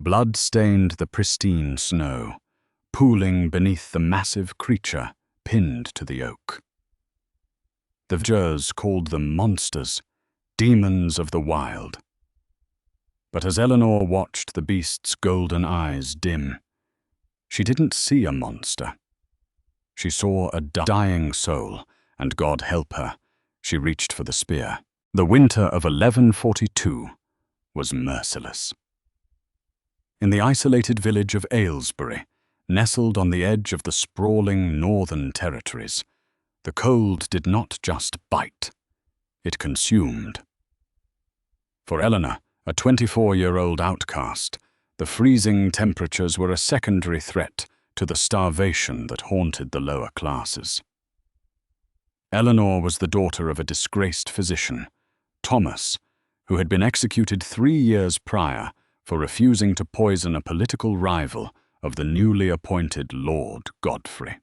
Blood stained the pristine snow, pooling beneath the massive creature pinned to the oak. The villagers called them monsters, demons of the wild. But as Eleanor watched the beast's golden eyes dim, she didn't see a monster. She saw a dying soul, and God help her, she reached for the spear. The winter of 1142 was merciless. In the isolated village of Aylesbury, nestled on the edge of the sprawling northern territories, the cold did not just bite, it consumed. For Eleanor, a 24-year-old outcast, the freezing temperatures were a secondary threat to the starvation that haunted the lower classes. Eleanor was the daughter of a disgraced physician, Thomas, who had been executed 3 years prior for refusing to poison a political rival of the newly appointed Lord Godfrey.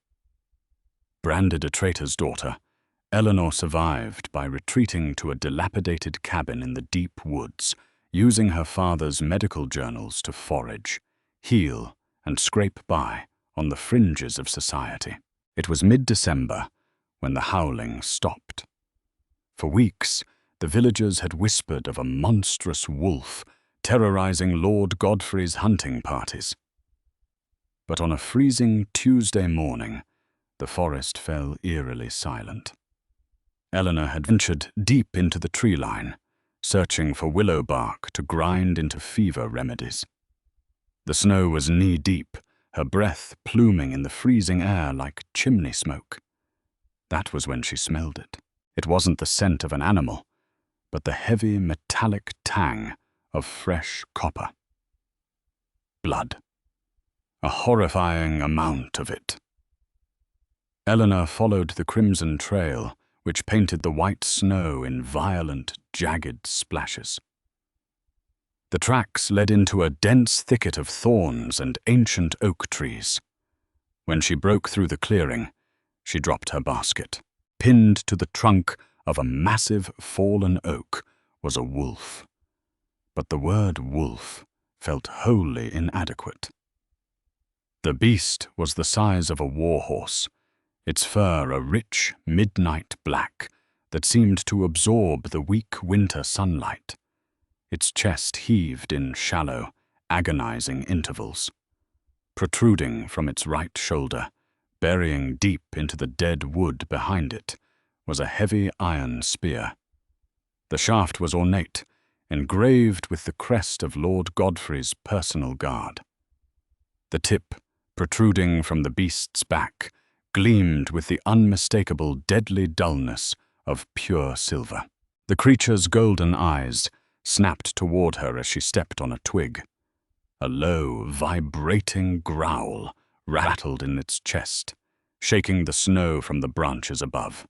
Branded a traitor's daughter, Eleanor survived by retreating to a dilapidated cabin in the deep woods, using her father's medical journals to forage, heal, and scrape by on the fringes of society. It was mid-December when the howling stopped. For weeks, the villagers had whispered of a monstrous wolf terrorizing Lord Godfrey's hunting parties. But on a freezing Tuesday morning, the forest fell eerily silent. Eleanor had ventured deep into the tree line, searching for willow bark to grind into fever remedies. The snow was knee-deep, her breath pluming in the freezing air like chimney smoke. That was when she smelled it. It wasn't the scent of an animal, but the heavy metallic tang of fresh copper. Blood. A horrifying amount of it. Eleanor followed the crimson trail, which painted the white snow in violent, jagged splashes. The tracks led into a dense thicket of thorns and ancient oak trees. When she broke through the clearing, she dropped her basket. Pinned to the trunk of a massive fallen oak was a wolf. But the word wolf felt wholly inadequate. The beast was the size of a warhorse, its fur a rich, midnight black that seemed to absorb the weak winter sunlight. Its chest heaved in shallow, agonizing intervals. Protruding from its right shoulder, burying deep into the dead wood behind it, was a heavy iron spear. The shaft was ornate, engraved with the crest of Lord Godfrey's personal guard. The tip, protruding from the beast's back, gleamed with the unmistakable deadly dullness of pure silver. The creature's golden eyes snapped toward her as she stepped on a twig. A low, vibrating growl rattled in its chest, shaking the snow from the branches above.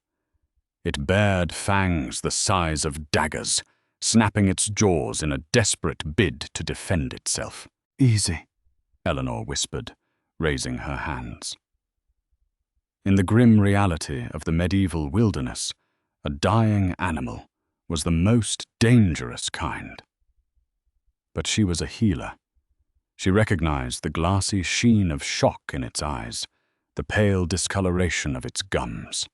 It bared fangs the size of daggers, snapping its jaws in a desperate bid to defend itself. "Easy," Eleanor whispered, raising her hands. In the grim reality of the medieval wilderness, a dying animal was the most dangerous kind. But she was a healer. She recognized the glassy sheen of shock in its eyes, the pale discoloration of its gums.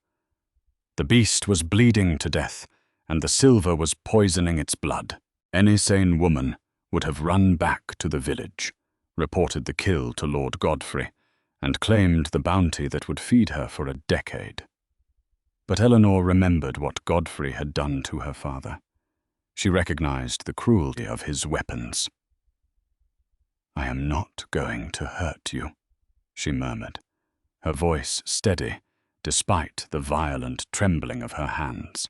The beast was bleeding to death, and the silver was poisoning its blood. Any sane woman would have run back to the village, reported the kill to Lord Godfrey, and claimed the bounty that would feed her for a decade. But Eleanor remembered what Godfrey had done to her father. She recognized the cruelty of his weapons. "I am not going to hurt you," she murmured, her voice steady despite the violent trembling of her hands.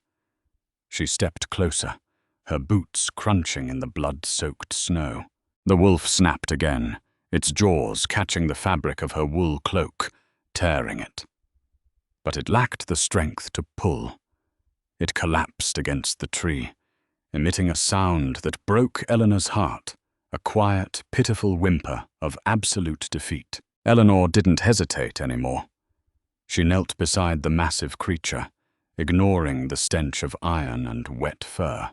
She stepped closer, her boots crunching in the blood-soaked snow. The wolf snapped again, its jaws catching the fabric of her wool cloak, tearing it. But it lacked the strength to pull. It collapsed against the tree, emitting a sound that broke Eleanor's heart, a quiet, pitiful whimper of absolute defeat. Eleanor didn't hesitate anymore. She knelt beside the massive creature, ignoring the stench of iron and wet fur.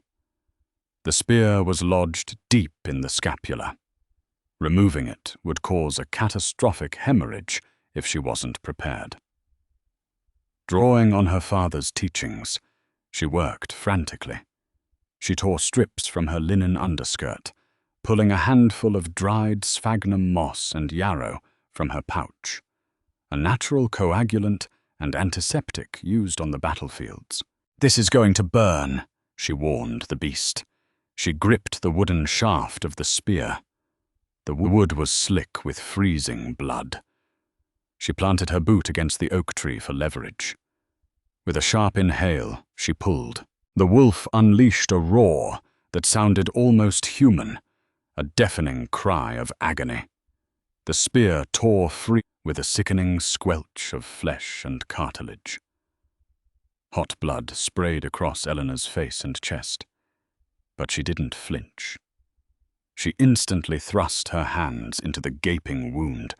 The spear was lodged deep in the scapula. Removing it would cause a catastrophic hemorrhage if she wasn't prepared. Drawing on her father's teachings, she worked frantically. She tore strips from her linen underskirt, pulling a handful of dried sphagnum moss and yarrow from her pouch, a natural coagulant and antiseptic used on the battlefields. "This is going to burn," she warned the beast. She gripped the wooden shaft of the spear. The wood was slick with freezing blood. She planted her boot against the oak tree for leverage. With a sharp inhale, she pulled. The wolf unleashed a roar that sounded almost human, a deafening cry of agony. The spear tore free with a sickening squelch of flesh and cartilage. Hot blood sprayed across Eleanor's face and chest, but she didn't flinch. She instantly thrust her hands into the gaping wound,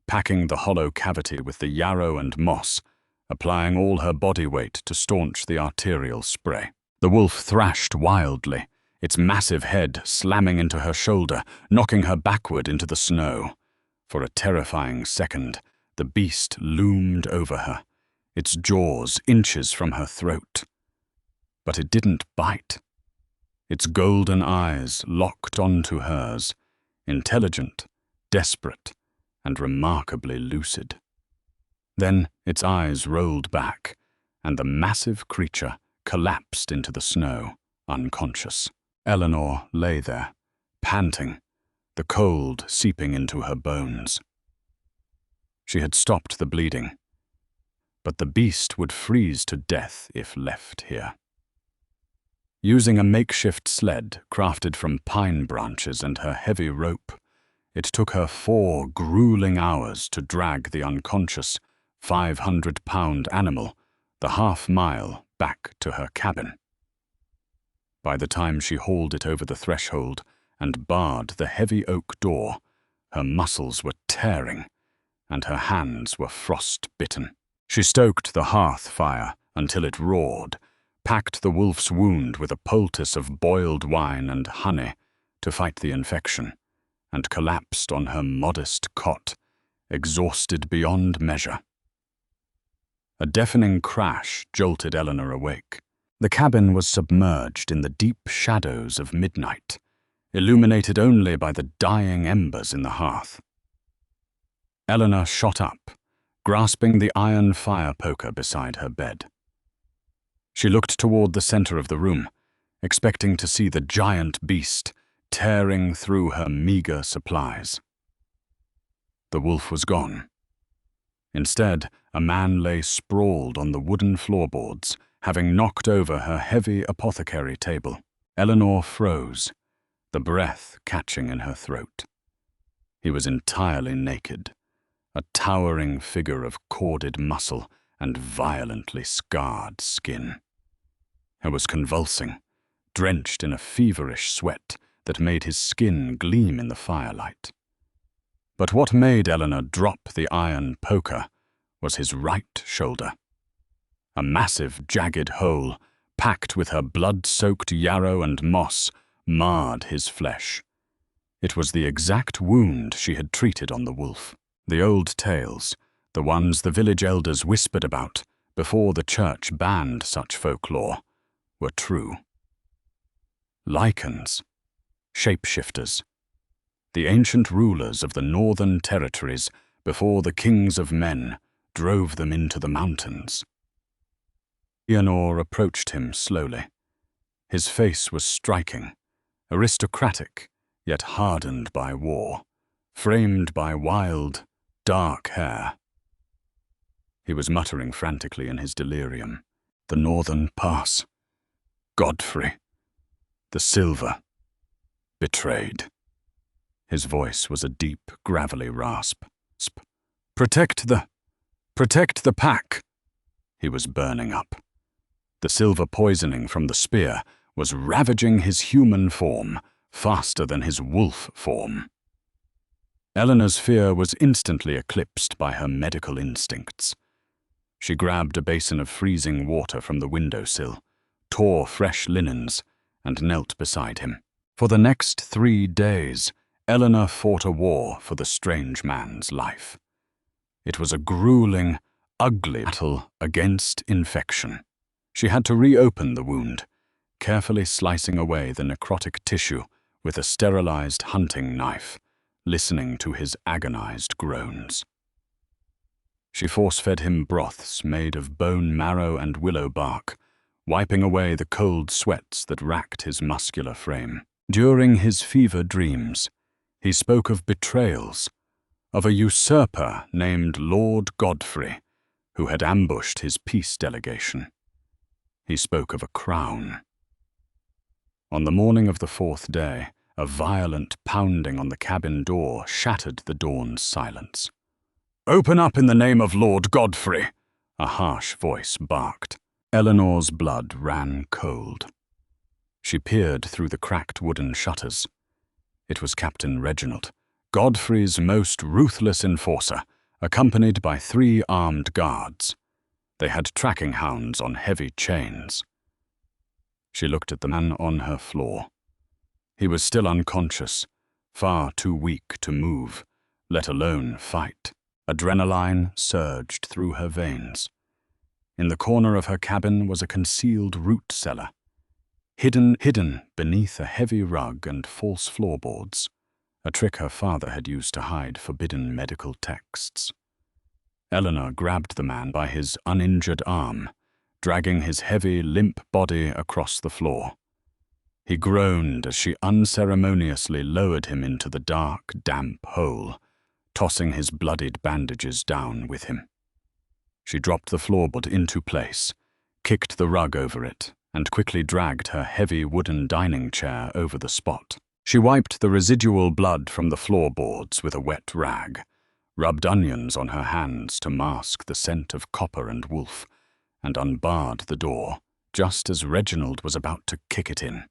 packing the hollow cavity with the yarrow and moss, applying all her body weight to staunch the arterial spray. The wolf thrashed wildly, its massive head slamming into her shoulder, knocking her backward into the snow. For a terrifying second, the beast loomed over her, its jaws inches from her throat. But it didn't bite. Its golden eyes locked onto hers, intelligent, desperate, and remarkably lucid. Then its eyes rolled back, and the massive creature collapsed into the snow, unconscious. Eleanor lay there, panting, the cold seeping into her bones. She had stopped the bleeding, but the beast would freeze to death if left here. Using a makeshift sled crafted from pine branches and her heavy rope, it took her 4 grueling hours to drag the unconscious, 500-pound animal the half-mile back to her cabin. By the time she hauled it over the threshold and barred the heavy oak door, her muscles were tearing and her hands were frost-bitten. She stoked the hearth fire until it roared, packed the wolf's wound with a poultice of boiled wine and honey to fight the infection, and collapsed on her modest cot, exhausted beyond measure. A deafening crash jolted Eleanor awake. The cabin was submerged in the deep shadows of midnight, illuminated only by the dying embers in the hearth. Eleanor shot up, grasping the iron fire poker beside her bed. She looked toward the center of the room, expecting to see the giant beast tearing through her meager supplies. The wolf was gone. Instead, a man lay sprawled on the wooden floorboards, having knocked over her heavy apothecary table. Eleanor froze, the breath catching in her throat. He was entirely naked, a towering figure of corded muscle and violently scarred skin. He was convulsing, drenched in a feverish sweat that made his skin gleam in the firelight. But what made Eleanor drop the iron poker was his right shoulder. A massive, jagged hole, packed with her blood-soaked yarrow and moss, marred his flesh. It was the exact wound she had treated on the wolf. The old tales, the ones the village elders whispered about before the church banned such folklore, were true. Lycans, shapeshifters, the ancient rulers of the northern territories before the kings of men drove them into the mountains. Eleanor approached him slowly. His face was striking, aristocratic, yet hardened by war, framed by wild, dark hair. He was muttering frantically in his delirium. The northern pass. Godfrey. The silver. Betrayed. His voice was a deep, gravelly rasp. Protect the pack! He was burning up. The silver poisoning from the spear was ravaging his human form faster than his wolf form. Eleanor's fear was instantly eclipsed by her medical instincts. She grabbed a basin of freezing water from the windowsill, tore fresh linens, and knelt beside him. For the next 3 days, Eleanor fought a war for the strange man's life. It was a grueling, ugly battle against infection. She had to reopen the wound, carefully slicing away the necrotic tissue with a sterilized hunting knife, listening to his agonized groans. She force-fed him broths made of bone marrow and willow bark, wiping away the cold sweats that racked his muscular frame. During his fever dreams, he spoke of betrayals, of a usurper named Lord Godfrey, who had ambushed his peace delegation. He spoke of a crown. On the morning of the fourth day, a violent pounding on the cabin door shattered the dawn's silence. "Open up in the name of Lord Godfrey!" a harsh voice barked. Eleanor's blood ran cold. She peered through the cracked wooden shutters. It was Captain Reginald, Godfrey's most ruthless enforcer, accompanied by 3 armed guards. They had tracking hounds on heavy chains. She looked at the man on her floor. He was still unconscious, far too weak to move, let alone fight. Adrenaline surged through her veins. In the corner of her cabin was a concealed root cellar, hidden beneath a heavy rug and false floorboards, a trick her father had used to hide forbidden medical texts. Eleanor grabbed the man by his uninjured arm, dragging his heavy, limp body across the floor. He groaned as she unceremoniously lowered him into the dark, damp hole, tossing his bloodied bandages down with him. She dropped the floorboard into place, kicked the rug over it, and quickly dragged her heavy wooden dining chair over the spot. She wiped the residual blood from the floorboards with a wet rag, rubbed onions on her hands to mask the scent of copper and wolf, and unbarred the door just as Reginald was about to kick it in.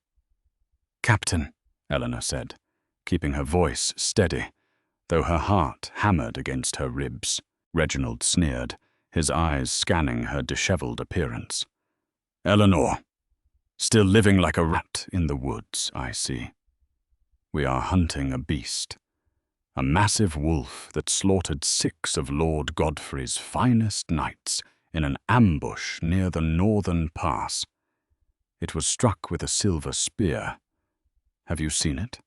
"Captain," Eleanor said, keeping her voice steady, though her heart hammered against her ribs. Reginald sneered, his eyes scanning her disheveled appearance. "Eleanor, still living like a rat in the woods, I see. We are hunting a beast, a massive wolf that slaughtered 6 of Lord Godfrey's finest knights in an ambush near the northern pass. It was struck with a silver spear. Have you seen it?"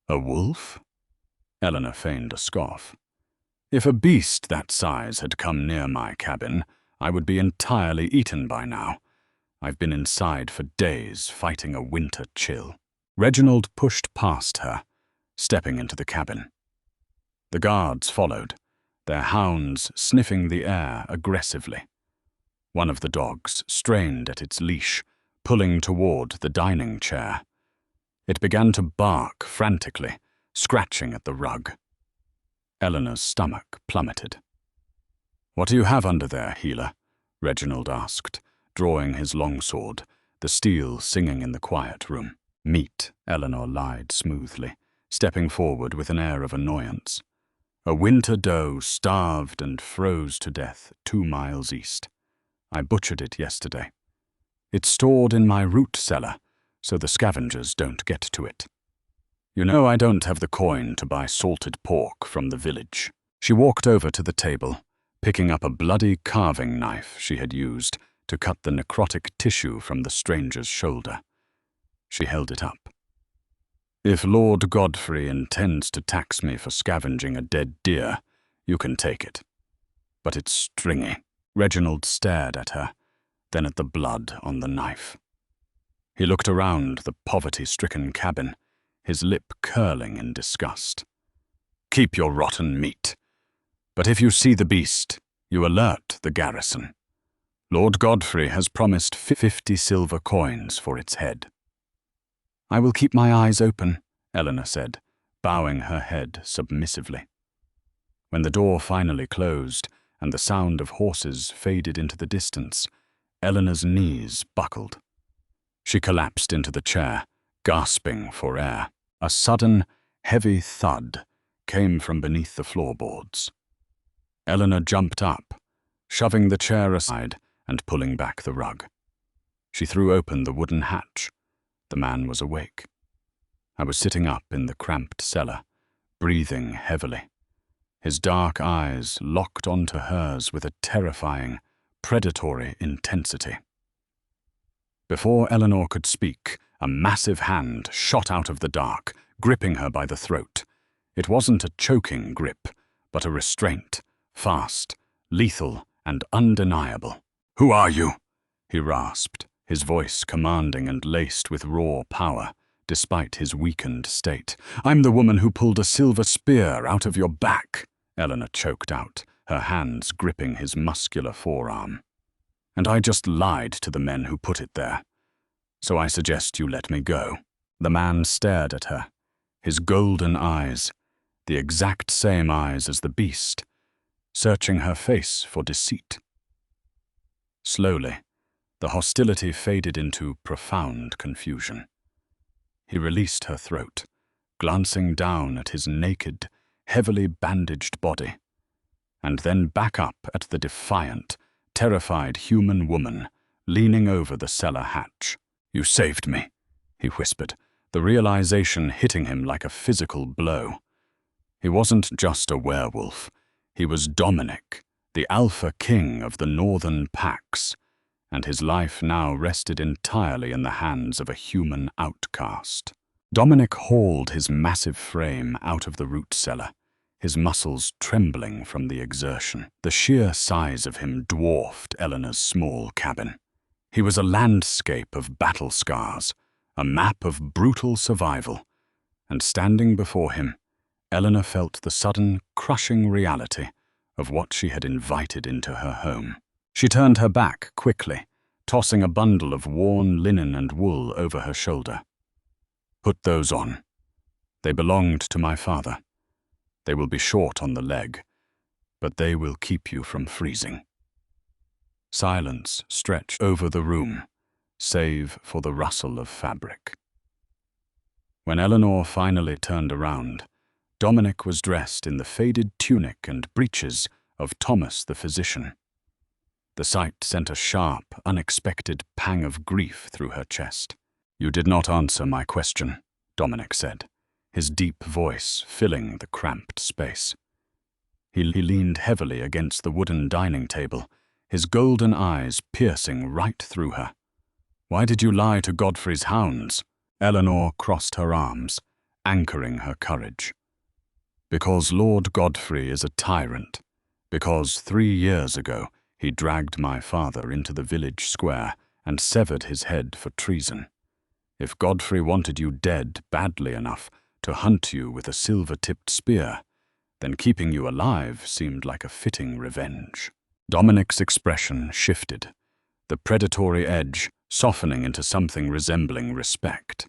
"A wolf?" Eleanor feigned a scoff. "If a beast that size had come near my cabin, I would be entirely eaten by now. I've been inside for days, fighting a winter chill." Reginald pushed past her, stepping into the cabin. The guards followed, their hounds sniffing the air aggressively. One of the dogs strained at its leash, pulling toward the dining chair. It began to bark frantically, scratching at the rug. Eleanor's stomach plummeted. "What do you have under there, healer?" Reginald asked, drawing his longsword, the steel singing in the quiet room. "Meat," Eleanor lied smoothly, stepping forward with an air of annoyance. "A winter doe starved and froze to death 2 miles east. I butchered it yesterday. It's stored in my root cellar, so the scavengers don't get to it. You know I don't have the coin to buy salted pork from the village." She walked over to the table, picking up a bloody carving knife she had used to cut the necrotic tissue from the stranger's shoulder. She held it up. "If Lord Godfrey intends to tax me for scavenging a dead deer, you can take it. But it's stringy." Reginald stared at her, then at the blood on the knife. He looked around the poverty-stricken cabin, his lip curling in disgust. "Keep your rotten meat. But if you see the beast, you alert the garrison. Lord Godfrey has promised 50 silver coins for its head." "I will keep my eyes open," Eleanor said, bowing her head submissively. When the door finally closed and the sound of horses faded into the distance, Eleanor's knees buckled. She collapsed into the chair, gasping for air. A sudden, heavy thud came from beneath the floorboards. Eleanor jumped up, shoving the chair aside and pulling back the rug. She threw open the wooden hatch. The man was awake. I was sitting up in the cramped cellar, breathing heavily, his dark eyes locked onto hers with a terrifying, predatory intensity. Before Eleanor could speak, a massive hand shot out of the dark, gripping her by the throat. It wasn't a choking grip, but a restraint, fast, lethal, and undeniable. "Who are you?" he rasped, his voice commanding and laced with raw power, despite his weakened state. "I'm the woman who pulled a silver spear out of your back," Eleanor choked out, her hands gripping his muscular forearm. "And I just lied to the men who put it there. So I suggest you let me go." The man stared at her, his golden eyes, the exact same eyes as the beast, searching her face for deceit. Slowly, the hostility faded into profound confusion. He released her throat, glancing down at his naked, heavily bandaged body, and then back up at the defiant, terrified human woman leaning over the cellar hatch. "You saved me," he whispered, the realization hitting him like a physical blow. He wasn't just a werewolf. He was Dominic, the alpha king of the northern packs, and his life now rested entirely in the hands of a human outcast. Dominic hauled his massive frame out of the root cellar, his muscles trembling from the exertion. The sheer size of him dwarfed Eleanor's small cabin. He was a landscape of battle scars, a map of brutal survival, and standing before him, Eleanor felt the sudden, crushing reality of what she had invited into her home. She turned her back quickly, tossing a bundle of worn linen and wool over her shoulder. "Put those on. They belonged to my father. They will be short on the leg, but they will keep you from freezing." Silence stretched over the room, save for the rustle of fabric. When Eleanor finally turned around, Dominic was dressed in the faded tunic and breeches of Thomas the physician. The sight sent a sharp, unexpected pang of grief through her chest. "You did not answer my question," Dominic said, his deep voice filling the cramped space. He leaned heavily against the wooden dining table, his golden eyes piercing right through her. "Why did you lie to Godfrey's hounds?" Eleanor crossed her arms, anchoring her courage. "Because Lord Godfrey is a tyrant. Because 3 years ago he dragged my father into the village square and severed his head for treason. If Godfrey wanted you dead badly enough to hunt you with a silver-tipped spear, then keeping you alive seemed like a fitting revenge." Dominic's expression shifted, the predatory edge softening into something resembling respect.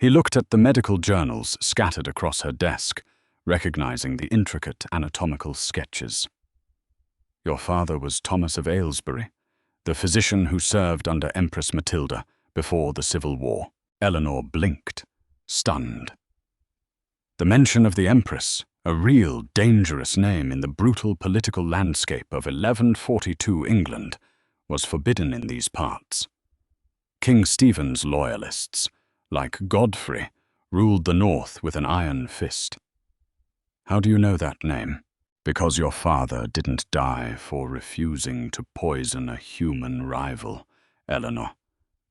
He looked at the medical journals scattered across her desk, recognizing the intricate anatomical sketches. "Your father was Thomas of Aylesbury, the physician who served under Empress Matilda before the Civil War." Eleanor blinked, stunned. The mention of the Empress, a real dangerous name in the brutal political landscape of 1142 England, was forbidden in these parts. King Stephen's loyalists, like Godfrey, ruled the north with an iron fist. "How do you know that name?" "Because your father didn't die for refusing to poison a human rival, Eleanor,"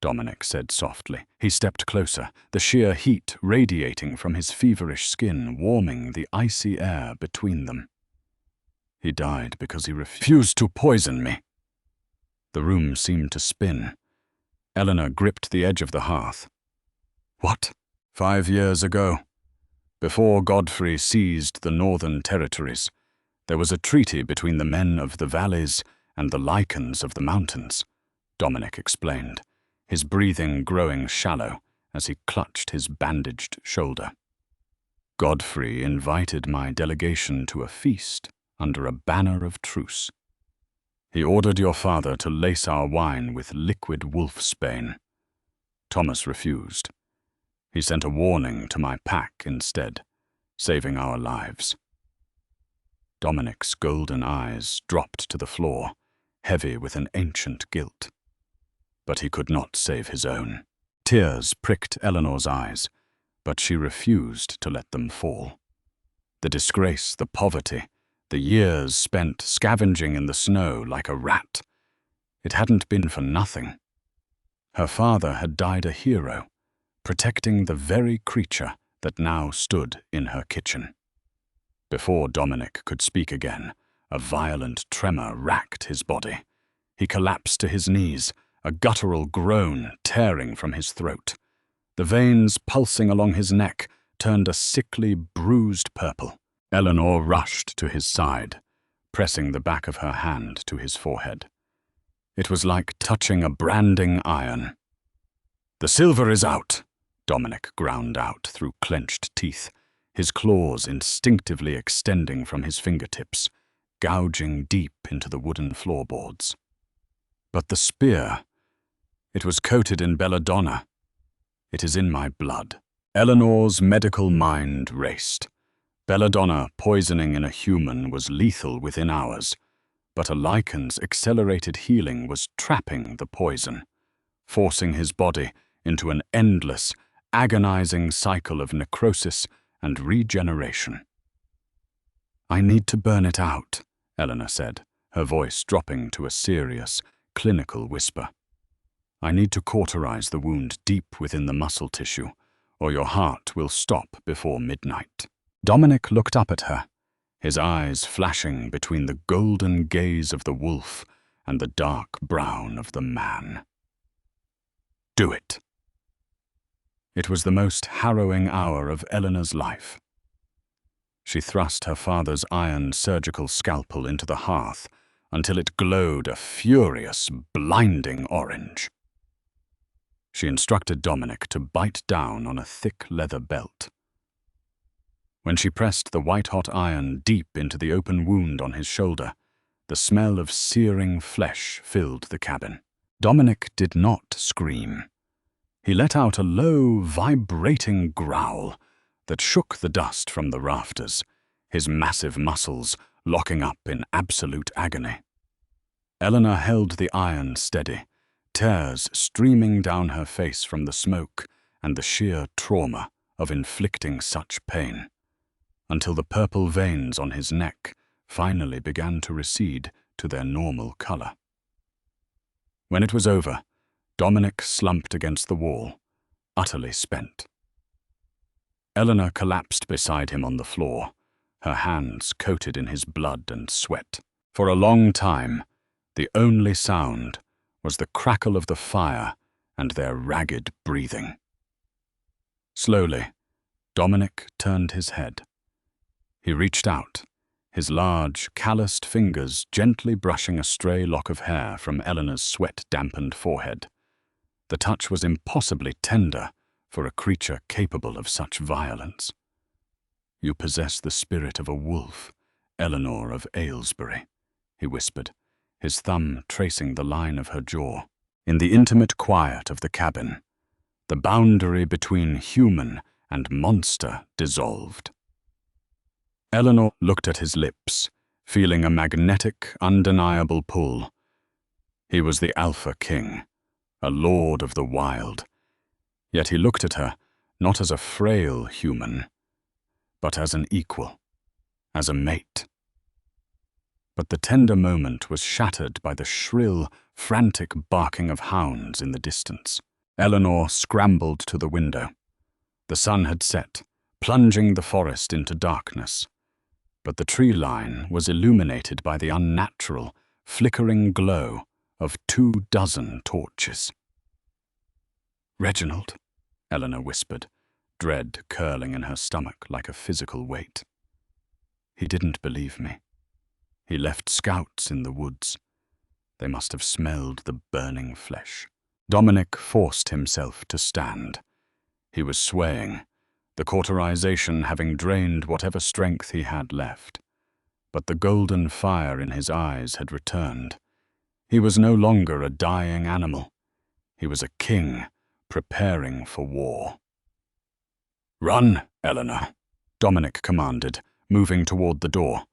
Dominic said softly. He stepped closer, the sheer heat radiating from his feverish skin, warming the icy air between them. "He died because he refused to poison me." The room seemed to spin. Eleanor gripped the edge of the hearth. "What?" 5 years ago, before Godfrey seized the northern territories, there was a treaty between the men of the valleys and the lichens of the mountains," Dominic explained, his breathing growing shallow as he clutched his bandaged shoulder. "Godfrey invited my delegation to a feast under a banner of truce. He ordered your father to lace our wine with liquid wolfsbane. Thomas refused. He sent a warning to my pack instead, saving our lives." Dominic's golden eyes dropped to the floor, heavy with an ancient guilt. But he could not save his own. Tears pricked Eleanor's eyes, but she refused to let them fall. The disgrace, the poverty, the years spent scavenging in the snow like a rat. It hadn't been for nothing. Her father had died a hero, protecting the very creature that now stood in her kitchen. Before Dominic could speak again, a violent tremor racked his body. He collapsed to his knees, a guttural groan tearing from his throat. The veins pulsing along his neck turned a sickly, bruised purple. Eleanor rushed to his side, pressing the back of her hand to his forehead. It was like touching a branding iron. "The silver is out," Dominic ground out through clenched teeth, his claws instinctively extending from his fingertips, gouging deep into the wooden floorboards. But the spear, it was coated in belladonna. "It is in my blood." Eleanor's medical mind raced. Belladonna poisoning in a human was lethal within hours, but a lichen's accelerated healing was trapping the poison, forcing his body into an endless, agonizing cycle of necrosis and regeneration. "I need to burn it out," Eleanor said, her voice dropping to a serious, clinical whisper. "I need to cauterize the wound deep within the muscle tissue, or your heart will stop before midnight." Dominic looked up at her, his eyes flashing between the golden gaze of the wolf and the dark brown of the man. "Do it." It was the most harrowing hour of Eleanor's life. She thrust her father's iron surgical scalpel into the hearth until it glowed a furious, blinding orange. She instructed Dominic to bite down on a thick leather belt. When she pressed the white-hot iron deep into the open wound on his shoulder, the smell of searing flesh filled the cabin. Dominic did not scream. He let out a low, vibrating growl that shook the dust from the rafters, his massive muscles locking up in absolute agony. Eleanor held the iron steady, tears streaming down her face from the smoke and the sheer trauma of inflicting such pain, until the purple veins on his neck finally began to recede to their normal color. When it was over, Dominic slumped against the wall, utterly spent. Eleanor collapsed beside him on the floor, her hands coated in his blood and sweat. For a long time, the only sound was the crackle of the fire and their ragged breathing. Slowly, Dominic turned his head. He reached out, his large, calloused fingers gently brushing a stray lock of hair from Eleanor's sweat-dampened forehead. The touch was impossibly tender for a creature capable of such violence. "You possess the spirit of a wolf, Eleanor of Aylesbury," he whispered, his thumb tracing the line of her jaw. In the intimate quiet of the cabin, the boundary between human and monster dissolved. Eleanor looked at his lips, feeling a magnetic, undeniable pull. He was the Alpha King, a lord of the wild. Yet he looked at her not as a frail human, but as an equal, as a mate. But the tender moment was shattered by the shrill, frantic barking of hounds in the distance. Eleanor scrambled to the window. The sun had set, plunging the forest into darkness, but the tree line was illuminated by the unnatural, flickering glow of 24 torches. "Reginald," Eleanor whispered, dread curling in her stomach like a physical weight. "He didn't believe me. He left scouts in the woods. They must have smelled the burning flesh." Dominic forced himself to stand. He was swaying, the cauterization having drained whatever strength he had left. But the golden fire in his eyes had returned. He was no longer a dying animal. He was a king preparing for war. "Run, Eleanor," Dominic commanded, moving toward the door.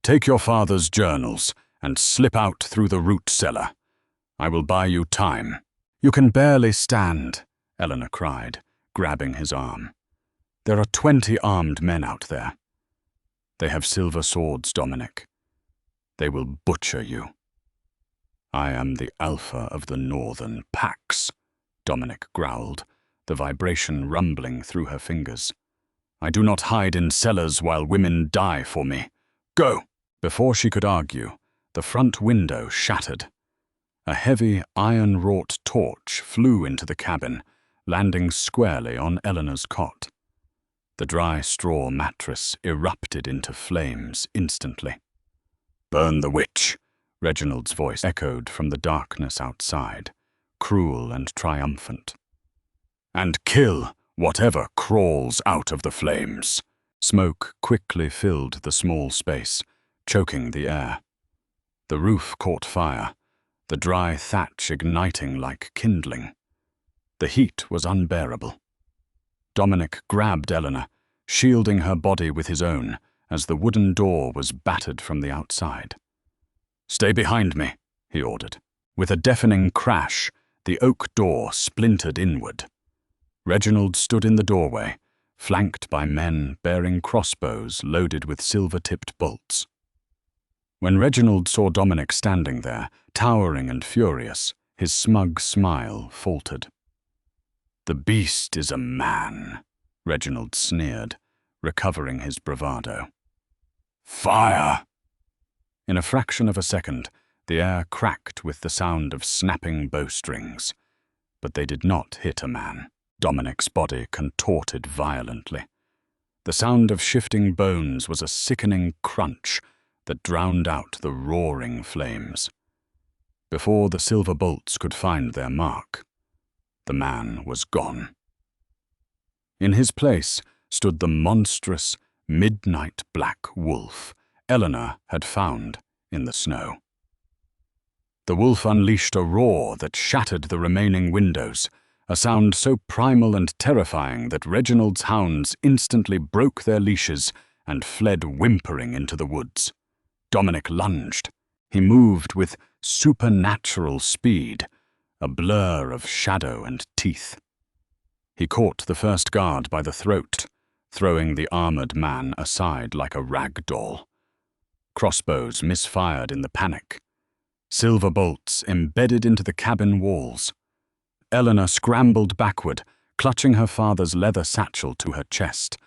"Take your father's journals and slip out through the root cellar. I will buy you time." "You can barely stand," Eleanor cried, grabbing his arm. There are 20 armed men out there. They have silver swords, Dominic. They will butcher you. I am the alpha of the northern packs, Dominic growled, the vibration rumbling through her fingers. I do not hide in cellars while women die for me. Go! Before she could argue, the front window shattered. A heavy, iron-wrought torch flew into the cabin, landing squarely on Eleanor's cot. The dry straw mattress erupted into flames instantly. "Burn the witch!" Reginald's voice echoed from the darkness outside, cruel and triumphant. "And kill whatever crawls out of the flames." Smoke quickly filled the small space, choking the air. The roof caught fire, the dry thatch igniting like kindling. The heat was unbearable. Dominic grabbed Eleanor, shielding her body with his own as the wooden door was battered from the outside. "Stay behind me," he ordered. With a deafening crash, the oak door splintered inward. Reginald stood in the doorway, flanked by men bearing crossbows loaded with silver-tipped bolts. When Reginald saw Dominic standing there, towering and furious, his smug smile faltered. "The beast is a man," Reginald sneered, recovering his bravado. "Fire!" In a fraction of a second, the air cracked with the sound of snapping bowstrings, but they did not hit a man. Dominic's body contorted violently. The sound of shifting bones was a sickening crunch that drowned out the roaring flames. Before the silver bolts could find their mark, the man was gone. In his place stood the monstrous, midnight black wolf Eleanor had found in the snow. The wolf unleashed a roar that shattered the remaining windows, a sound so primal and terrifying that Reginald's hounds instantly broke their leashes and fled whimpering into the woods. Dominic lunged. He moved with supernatural speed, a blur of shadow and teeth. He caught the first guard by the throat, throwing the armored man aside like a rag doll. Crossbows misfired in the panic. Silver bolts embedded into the cabin walls. Eleanor scrambled backward, clutching her father's leather satchel to her chest,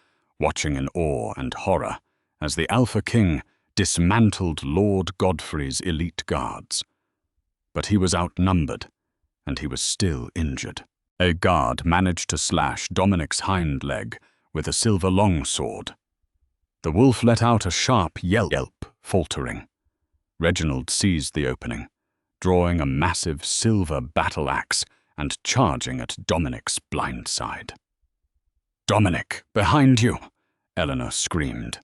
watching in awe and horror as the Alpha King dismantled Lord Godfrey's elite guards. But he was outnumbered, and he was still injured. A guard managed to slash Dominic's hind leg with a silver longsword. The wolf let out a sharp yelp, faltering. Reginald seized the opening, drawing a massive silver battle axe and charging at Dominic's blind side. "Dominic, behind you!" Eleanor screamed.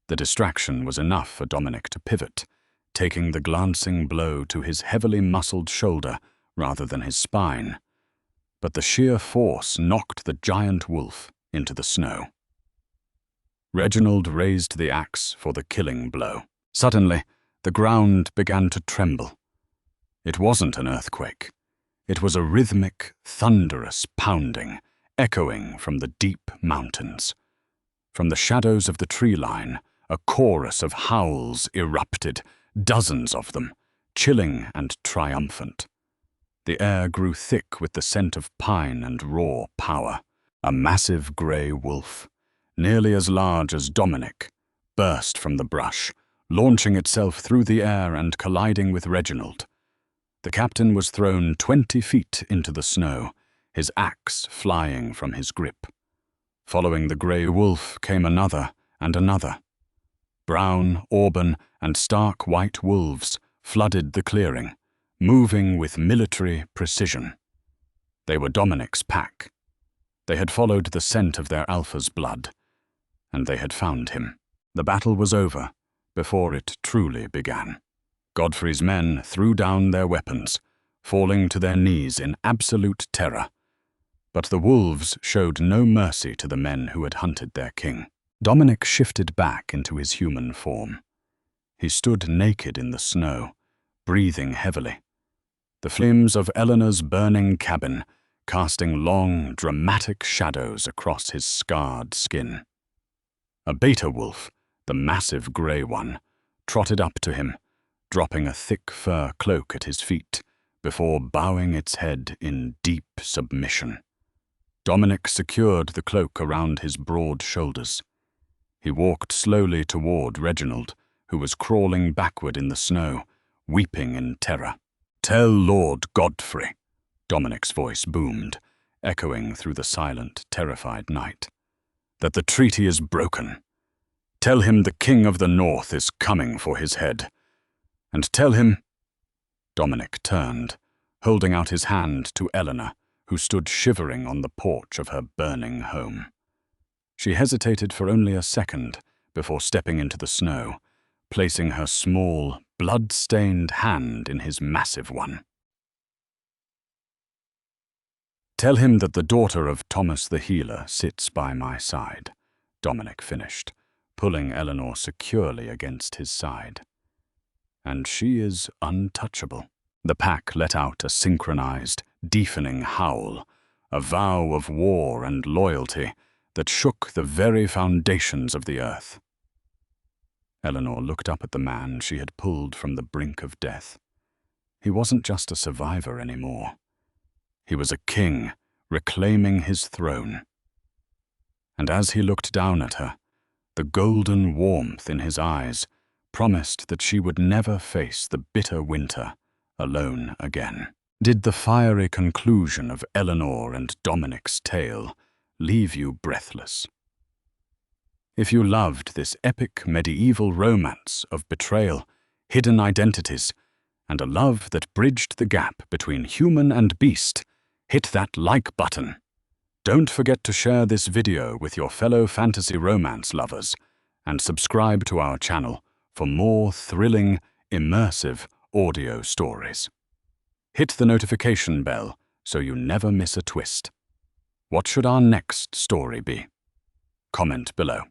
The distraction was enough for Dominic to pivot, taking the glancing blow to his heavily muscled shoulder rather than his spine. But the sheer force knocked the giant wolf into the snow. Reginald raised the axe for the killing blow. Suddenly, the ground began to tremble. It wasn't an earthquake. It was a rhythmic, thunderous pounding, echoing from the deep mountains. From the shadows of the tree line, a chorus of howls erupted, dozens of them, chilling and triumphant. The air grew thick with the scent of pine and raw power. A massive grey wolf, nearly as large as Dominic, burst from the brush, launching itself through the air and colliding with Reginald. The captain was thrown 20 feet into the snow, his axe flying from his grip. Following the grey wolf came another and another. Brown, auburn, and stark white wolves flooded the clearing, moving with military precision. They were Dominic's pack. They had followed the scent of their alpha's blood, and they had found him. The battle was over before it truly began. Godfrey's men threw down their weapons, falling to their knees in absolute terror. But the wolves showed no mercy to the men who had hunted their king. Dominic shifted back into his human form. He stood naked in the snow, breathing heavily. The flames of Eleanor's burning cabin casting long, dramatic shadows across his scarred skin. A beta wolf, the massive grey one, trotted up to him, dropping a thick fur cloak at his feet before bowing its head in deep submission. Dominic secured the cloak around his broad shoulders. He walked slowly toward Reginald, who was crawling backward in the snow, weeping in terror. "Tell Lord Godfrey," Dominic's voice boomed, echoing through the silent, terrified night, "that the treaty is broken. Tell him the King of the North is coming for his head. And tell him—" Dominic turned, holding out his hand to Eleanor, who stood shivering on the porch of her burning home. She hesitated for only a second before stepping into the snow, placing her small, blood-stained hand in his massive one. "Tell him that the daughter of Thomas the Healer sits by my side," Dominic finished, pulling Eleanor securely against his side. "And she is untouchable." The pack let out a synchronized, deafening howl, a vow of war and loyalty that shook the very foundations of the earth. Eleanor looked up at the man she had pulled from the brink of death. He wasn't just a survivor anymore. He was a king, reclaiming his throne. And as he looked down at her, the golden warmth in his eyes promised that she would never face the bitter winter alone again. Did the fiery conclusion of Eleanor and Dominic's tale leave you breathless? If you loved this epic medieval romance of betrayal, hidden identities, and a love that bridged the gap between human and beast, hit that like button. Don't forget to share this video with your fellow fantasy romance lovers, and subscribe to our channel for more thrilling, immersive audio stories. Hit the notification bell so you never miss a twist. What should our next story be? Comment below.